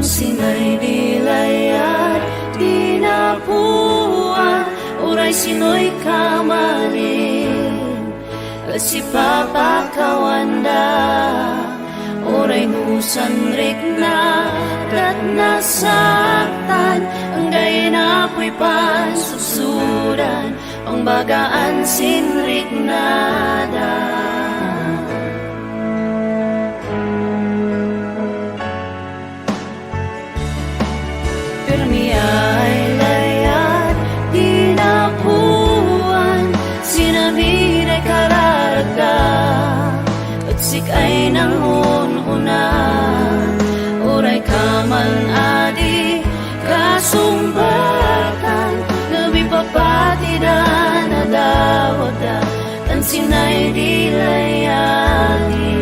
sinay dilayat di napuan, uray sino'y kamalin kasi papakawanda, uray nusan rikna kat nasaktan, ang gayin ako'y pansusudan, ang bagaan sinrik nada. Pirmi ay layat di napuan, sinamir ay kararagda, at sik ay nangununa, uray kaman adi kasumbatan, gabi papatidan na dawadan, tan sinay di layat.